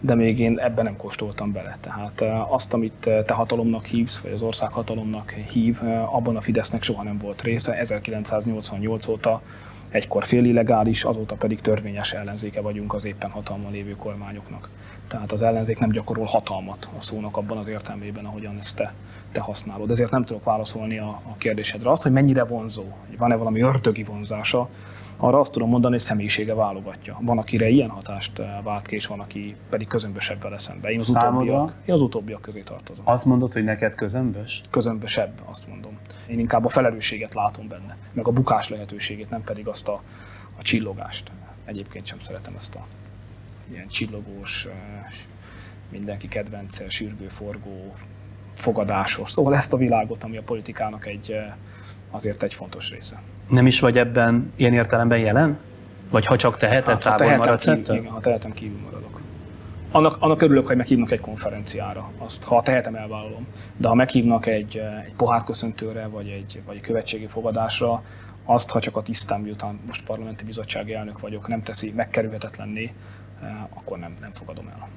de még én ebben nem kóstoltam bele. Tehát azt, amit te hatalomnak hívsz, vagy az ország hatalomnak hív, abban a Fidesznek soha nem volt része. 1988 óta egykor félilegális, azóta pedig törvényes ellenzéke vagyunk az éppen hatalmon lévő kormányoknak. Tehát az ellenzék nem gyakorol hatalmat a szónak abban az értelmében, ahogyan ezt te használod. Ezért nem tudok válaszolni a kérdésedre. Azt, hogy mennyire vonzó, van-e valami ördögi vonzása, arra azt tudom mondani, hogy személyisége válogatja. Van, akire ilyen hatást vált ki, és van, aki pedig közömbösebb vele szembe. Én az utóbbiak közé tartozom. Azt mondod, hogy neked közömbös? Közömbösebb, azt mondom. Én inkább a felelősséget látom benne, meg a bukás lehetőségét, nem pedig azt a csillogást. egyébként sem szeretem ezt a ilyen csillogós, mindenki kedvence, sürgő-forgó, fogadásos, szóval ezt a világot, ami a politikának azért egy fontos része. Nem is vagy ebben ilyen értelemben jelen? Vagy ha csak teheted, távol maradsz ettől? Igen, ha tehetem, kívül maradok. Annak örülök, hogy meghívnak egy konferenciára. Azt, ha tehetem, elvállalom. De ha meghívnak egy pohárköszöntőre, vagy egy követségi fogadásra, azt, ha csak a tisztám, miután most parlamenti bizottsági elnök vagyok, nem teszi megkerülhetetlenné, akkor nem fogadom el.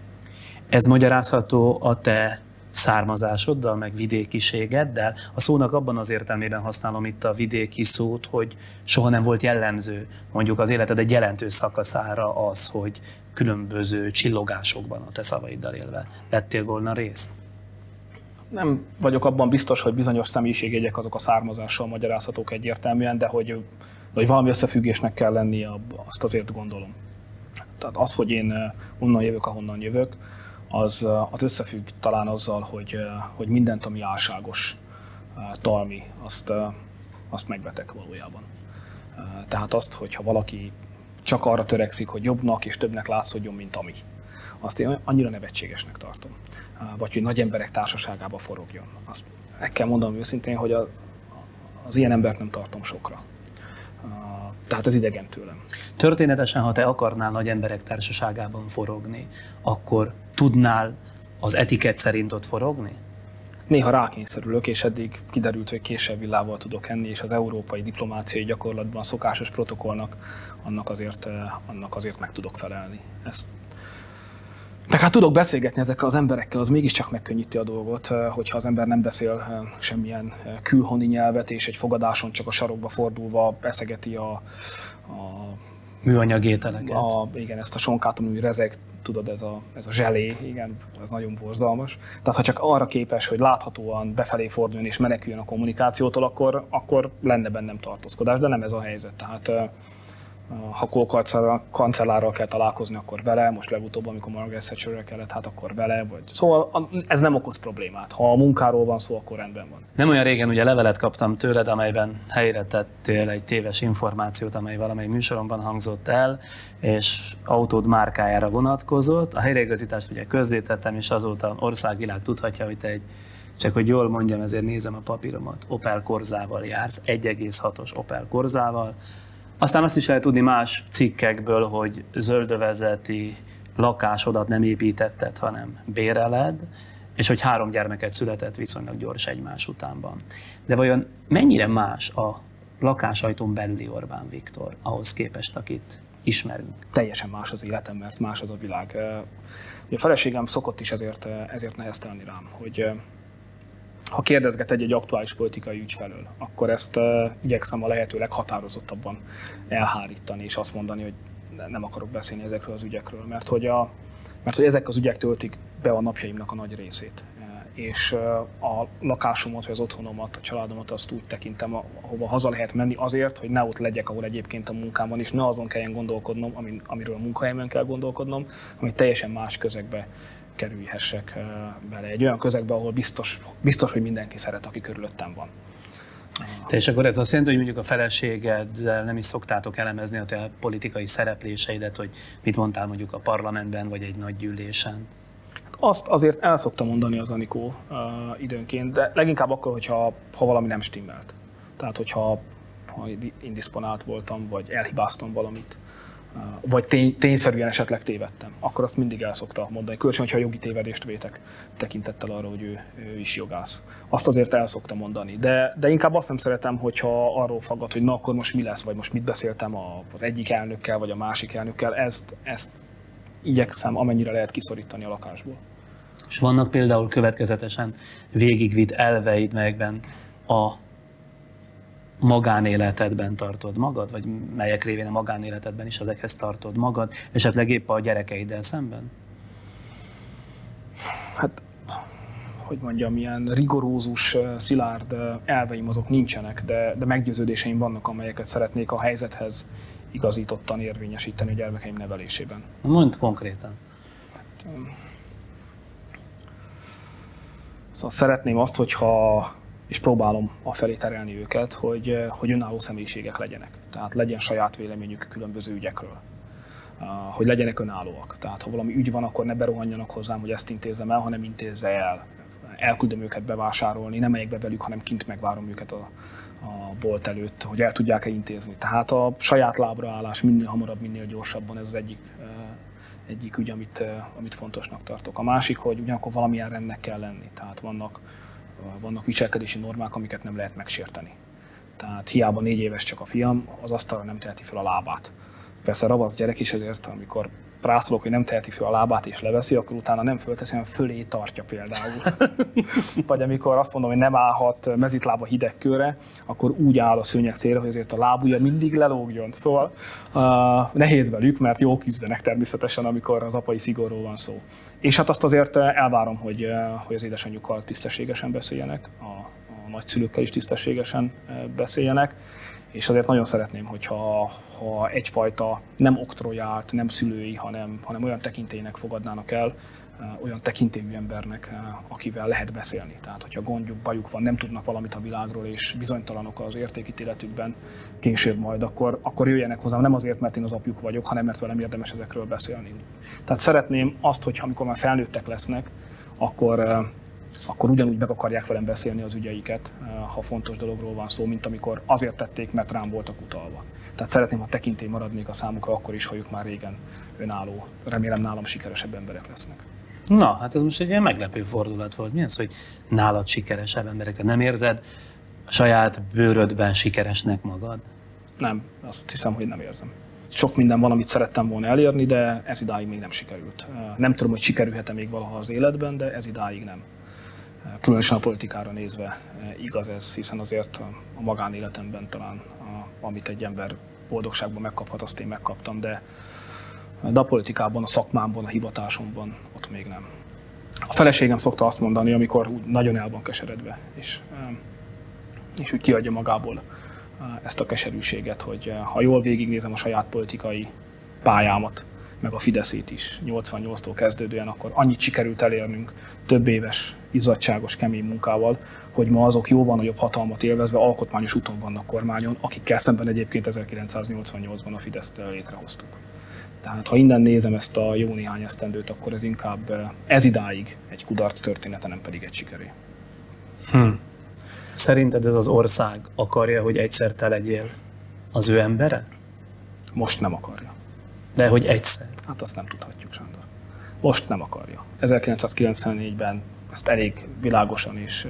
Ez magyarázható a te származásoddal, meg vidékiségeddel. A szónak abban az értelmében használom itt a vidéki szót, hogy soha nem volt jellemző mondjuk az életed egy jelentős szakaszára az, hogy különböző csillogásokban, a te szavaiddal élve vettél volna részt. Nem vagyok abban biztos, hogy bizonyos személyiségjegyek azok a származással magyarázhatók egyértelműen, de hogy valami összefüggésnek kell lennie, azt azért gondolom. Tehát az, hogy én onnan jövök, ahonnan jövök, az összefügg talán azzal, hogy mindent, ami álságos, talmi, azt megvetek valójában. Tehát azt, hogyha valaki csak arra törekszik, hogy jobbnak és többnek látszódjon, mint ami. Azt én annyira nevetségesnek tartom. Vagy hogy nagy emberek társaságába forogjon. Azt meg kell mondanom őszintén, hogy az ilyen embert nem tartom sokra. Tehát ez idegen tőlem. Történetesen, ha te akarnál nagy emberek társaságában forogni, akkor tudnál az etikett szerint ott forogni? Néha rákényszerülök, és eddig kiderült, hogy késsel villával tudok enni, és az európai diplomáciai gyakorlatban a szokásos protokollnak annak azért meg tudok felelni. Meg hát tudok beszélgetni ezekkel az emberekkel, az mégiscsak megkönnyíti a dolgot, hogyha az ember nem beszél semmilyen külhoni nyelvet, és egy fogadáson csak a sarokba fordulva eszegeti a műanyag ételeket. Igen, ezt a sonkát, ami rezeg, tudod, ez a zselé, igen, ez nagyon borzalmas. Tehát ha csak arra képes, hogy láthatóan befelé forduljon és meneküljön a kommunikációtól, akkor lenne bennem tartózkodás, de nem ez a helyzet. Tehát ha Kohl kancellárral kell találkozni, akkor vele, most legutóbb, amikor Margaret Thatcherrel kellett, hát akkor vele. Szóval ez nem okoz problémát. Ha a munkáról van szó, akkor rendben van. Nem olyan régen ugye levelet kaptam tőled, amelyben helyre tettél egy téves információt, amely valamely műsoromban hangzott el, és autód márkájára vonatkozott. A helyreigazítást ugye közzétettem, és azóta országvilág tudhatja, hogy te csak hogy jól mondjam, ezért nézem a papíromat, Opel Corzával jársz, 1,6-os Opel Corzával. Aztán azt is lehet tudni más cikkekből, hogy zöldövezeti lakásodat nem építetted, hanem béreled, és hogy 3 gyermeket született viszonylag gyors egymás utánban. De vajon mennyire más a lakásajtón belüli Orbán Viktor ahhoz képest, akit ismerünk? Teljesen más az életem, mert más az a világ. A feleségem szokott is ezért neheztelni rám, hogy ha kérdezget egy aktuális politikai ügy felől, akkor ezt igyekszem a lehető leghatározottabban elhárítani, és azt mondani, hogy nem akarok beszélni ezekről az ügyekről, mert hogy ezek az ügyek töltik be a napjaimnak a nagy részét. És a lakásomat, vagy az otthonomat, a családomat azt úgy tekintem, ahova haza lehet menni azért, hogy ne ott legyek, ahol egyébként a munkám van, és ne azon kelljen gondolkodnom, amiről a munkahelyemen kell gondolkodnom, ami teljesen más közegbe kerülhessek bele. Egy olyan közegbe, ahol biztos, hogy mindenki szeret, aki körülöttem van. És akkor ez azt jelenti, hogy mondjuk a feleségeddel nem is szoktátok elemezni a te politikai szerepléseidet, hogy mit mondtál mondjuk a parlamentben, vagy egy nagy gyűlésen? Azt azért el szoktam mondani az Anikó időnként, de leginkább akkor, hogyha valami nem stimmelt. Tehát, hogyha indisponált voltam, vagy elhibáztam valamit, vagy tényszerűen esetleg tévedtem, akkor azt mindig el szokta mondani. Különösen, hogyha jogi tévedést vétek, tekintettel arra, hogy ő is jogász. Azt azért el szokta mondani. De inkább azt nem szeretem, hogyha arról faggat, hogy na akkor most mi lesz, vagy most mit beszéltem az egyik elnökkel, vagy a másik elnökkel. Ezt igyekszem amennyire lehet kiszorítani a lakásból. És vannak például következetesen végigvitt elveid, melyekben a magánéletedben tartod magad, vagy melyek révén a magánéletedben is ezekhez tartod magad, esetleg épp a gyerekeiddel szemben? Hát, hogy mondjam, ilyen rigorózus, szilárd elveim azok nincsenek, de meggyőződéseim vannak, amelyeket szeretnék a helyzethez igazítottan érvényesíteni a gyermekeim nevelésében. Mondd konkrétan. Hát, szóval szeretném azt, és próbálom afelé terelni őket, hogy önálló személyiségek legyenek. Tehát legyen saját véleményük különböző ügyekről. hogy legyenek önállóak. Tehát ha valami ügy van, akkor ne berohanjanak hozzám, hogy ezt intézzem el, hanem intézze el. Elküldöm őket bevásárolni, nem megyek be velük, hanem kint megvárom őket a bolt előtt, hogy el tudják-e intézni. Tehát a saját lábra állás minél hamarabb, minél gyorsabban, ez az egyik ügy, amit fontosnak tartok. A másik, hogy ugyanakkor valamilyen rendnek kell lenni. Tehát vannak viselkedési normák, amiket nem lehet megsérteni. Tehát hiába 4 éves csak a fiam, az asztalra nem teheti fel a lábát. Persze ravasz gyerek is, ezért amikor rászolok, hogy nem teheti fel a lábát és leveszi, akkor utána nem fölteszi, hanem fölé tartja például. Vagy amikor azt mondom, hogy nem állhat mezitlába hidegkőre, akkor úgy áll a szőnyeg célra, hogy azért a lábujja mindig lelógjon. Szóval nehéz velük, mert jól küzdenek természetesen, amikor az apai szigorról van szó. És hát azt azért elvárom, hogy az édesanyjukkal tisztességesen beszéljenek, a nagyszülőkkel is tisztességesen beszéljenek, és azért nagyon szeretném, hogyha egyfajta nem oktroyált, nem szülői, hanem olyan tekintélynek fogadnának el, olyan tekintélyű embernek, akivel lehet beszélni. Tehát, hogyha gondjuk, bajuk van, nem tudnak valamit a világról, és bizonytalanok az értékítéletükben később majd, akkor jöjjenek hozzám, nem azért, mert én az apjuk vagyok, hanem mert velem érdemes ezekről beszélni. Tehát szeretném azt, hogy amikor már felnőttek lesznek, akkor ugyanúgy meg akarják velem beszélni az ügyeiket, ha fontos dologról van szó, mint amikor azért tették, mert rám voltak utalva. Tehát szeretném, ha tekintély maradnék a számukra akkor is, ha ők már régen önálló, remélem nálam sikeresebb emberek lesznek. Na, hát ez most egy ilyen meglepő fordulat volt. Mi az, hogy nálad sikeresebb emberek? Te nem érzed a saját bőrödben sikeresnek magad? Nem, azt hiszem, hogy nem érzem. Sok minden van, amit szerettem volna elérni, de ez idáig még nem sikerült. Nem tudom, hogy sikerülhet-e még valaha az életben, de ez idáig nem. Különösen a politikára nézve igaz ez, hiszen azért a magánéletemben talán amit egy ember boldogságban megkaphat, azt én megkaptam, de a politikában, a szakmámban, a hivatásomban ott még nem. A feleségem szokta azt mondani, amikor nagyon el van keseredve, és úgy kiadja magából ezt a keserűséget, hogy ha jól végignézem a saját politikai pályámat, meg a Fideszét is 88-tól kezdődően, akkor annyit sikerült elérnünk több éves, izzadságos, kemény munkával, hogy ma azok jóval nagyobb hatalmat élvezve alkotmányos úton vannak kormányon, akikkel szemben egyébként 1988-ban a Fideszt létrehoztuk. Tehát ha innen nézem ezt a jó néhány esztendőt, akkor ez inkább ez idáig egy kudarc története, nem pedig egy sikeré. Szerinted ez az ország akarja, hogy egyszer te legyél az ő embere? Most nem akarja. De hogy egyszer? Hát azt nem tudhatjuk, Sándor. Most nem akarja. 1994-ben ezt elég világosan és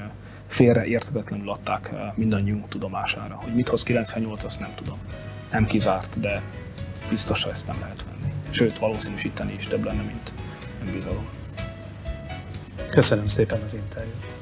félreérthetetlenül adták mindannyiunk tudomására. Hogy mit hoz 98, azt nem tudom. Nem kizárt, de biztosan ezt nem lehet venni. Sőt, valószínűsíteni is több lenne, mint önbizalom. Köszönöm szépen az interjút.